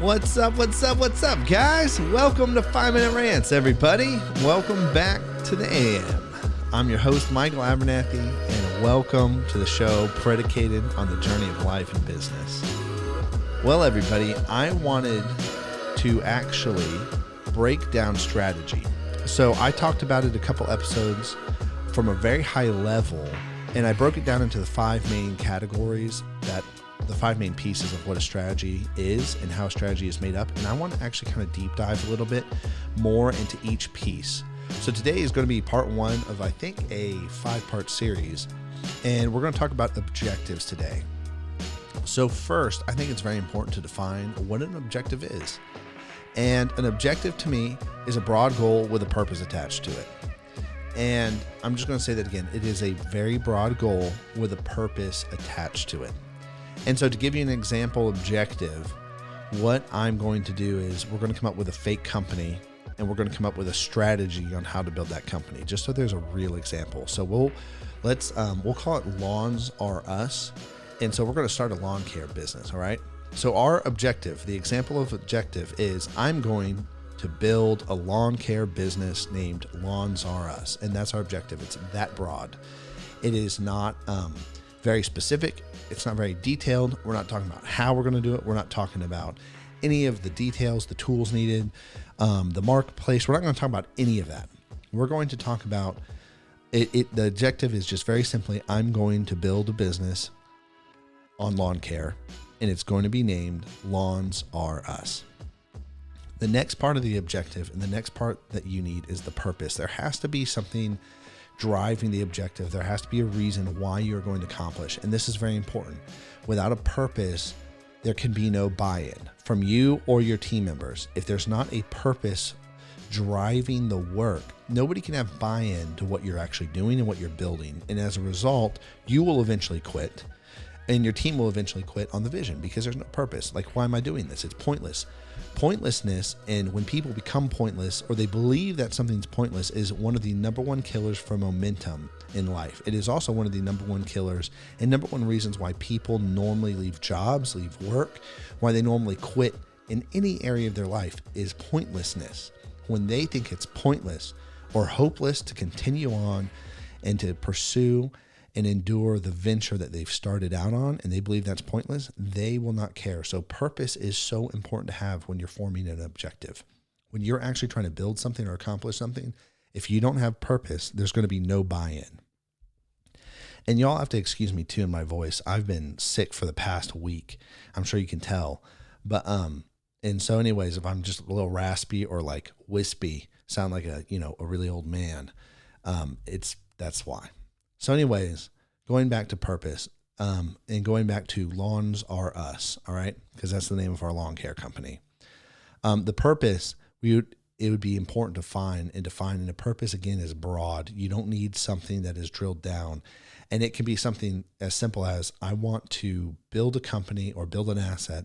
What's up, guys? Welcome to 5 Minute Rants, everybody. Welcome back to the AM. I'm your host, Michael Abernathy, and welcome to the show predicated on the journey of life and business. Well, everybody, I wanted to actually break down strategy. So I talked about it a couple episodes from a very high level, and I broke it down into the 5 main categories, the 5 main pieces of what a strategy is and how a strategy is made up. And I want to actually kind of deep dive a little bit more into each piece. So today is going to be part 1 of, I think, a 5-part series, and we're going to talk about objectives today. So first, I think it's very important to define what an objective is. And an objective to me is a broad goal with a purpose attached to it. And I'm just going to say that again. It is a very broad goal with a purpose attached to it. And so to give you an example objective, what I'm going to do is we're going to come up with a fake company, and we're going to come up with a strategy on how to build that company, just so there's a real example. So we'll call it Lawns Are Us. And so we're going to start a lawn care business. All right. So our objective, the example of objective is I'm going to build a lawn care business named Lawns Are Us. And that's our objective. It's that broad. It is not very specific. It's not very detailed. We're not talking about how we're going to do it. We're not talking about any of the details, the tools needed, the marketplace. We're not going to talk about any of that. We're going to talk about it. The objective is just very simply, I'm going to build a business on lawn care, and it's going to be named Lawns Are Us. The next part of the objective and the next part that you need is the purpose. There has to be something driving the objective. There has to be a reason why you're going to accomplish. And this is very important. Without a purpose, there can be no buy-in from you or your team members. If there's not a purpose driving the work, nobody can have buy-in to what you're actually doing and what you're building. And as a result, you will eventually quit, and your team will eventually quit on the vision because there's no purpose. Like, why am I doing this? It's pointless. Pointlessness, and when people become pointless or they believe that something's pointless, is one of the number 1 killers for momentum in life. It is also one of the number 1 killers and number 1 reasons why people normally leave jobs, leave work, why they normally quit in any area of their life is pointlessness. When they think it's pointless or hopeless to continue on and to pursue and endure the venture that they've started out on, and they believe that's pointless, they will not care. So purpose is so important to have when you're forming an objective. When you're actually trying to build something or accomplish something, if you don't have purpose, there's going to be no buy-in. And y'all have to excuse me too in my voice. I've been sick for the past week. I'm sure you can tell. But and so anyways, if I'm just a little raspy or like wispy, sound like a really old man, that's why. So anyways, going back to purpose, and going back to Lawns Are Us, all right? Because that's the name of our lawn care company. The purpose, it would be important to find and define, and the purpose, again, is broad. You don't need something that is drilled down. And it can be something as simple as, I want to build a company or build an asset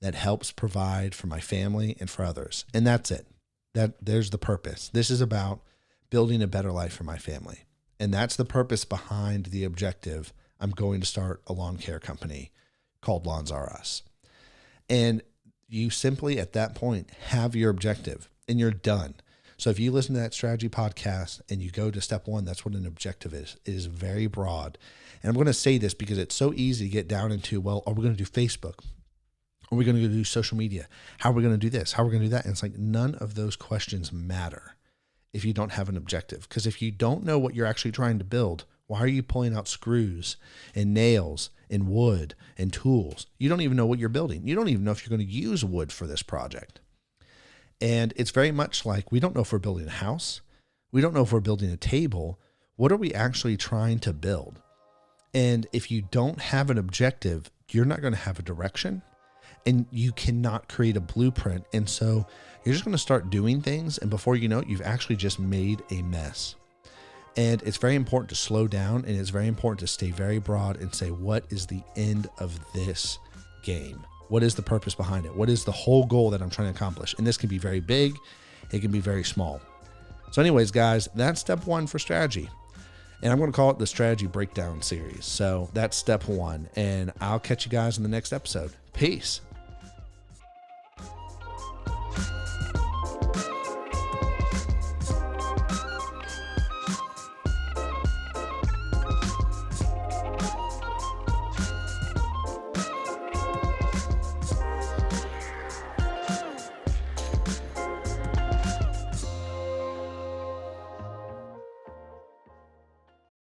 that helps provide for my family and for others. And that's it. There's the purpose. This is about building a better life for my family. And that's the purpose behind the objective. I'm going to start a lawn care company called Lawns Are Us. And you simply, at that point, have your objective and you're done. So if you listen to that strategy podcast and you go to step 1, that's what an objective is. It is very broad. And I'm going to say this because it's so easy to get down into, well, are we going to do Facebook? Are we going to do social media? How are we going to do this? How are we going to do that? And it's like, none of those questions matter if you don't have an objective. Because if you don't know what you're actually trying to build, why are you pulling out screws and nails and wood and tools? You don't even know what you're building. You don't even know if you're going to use wood for this project. And it's very much like, we don't know if we're building a house. We don't know if we're building a table. What are we actually trying to build? And if you don't have an objective, you're not going to have a direction, and you cannot create a blueprint. And so you're just going to start doing things, and before you know it, you've actually just made a mess. And it's very important to slow down, and it's very important to stay very broad and say, what is the end of this game? What is the purpose behind it? What is the whole goal that I'm trying to accomplish? And this can be very big. It can be very small. So anyways, guys, that's step 1 for strategy. And I'm going to call it the strategy breakdown series. So that's step 1. And I'll catch you guys in the next episode. Peace.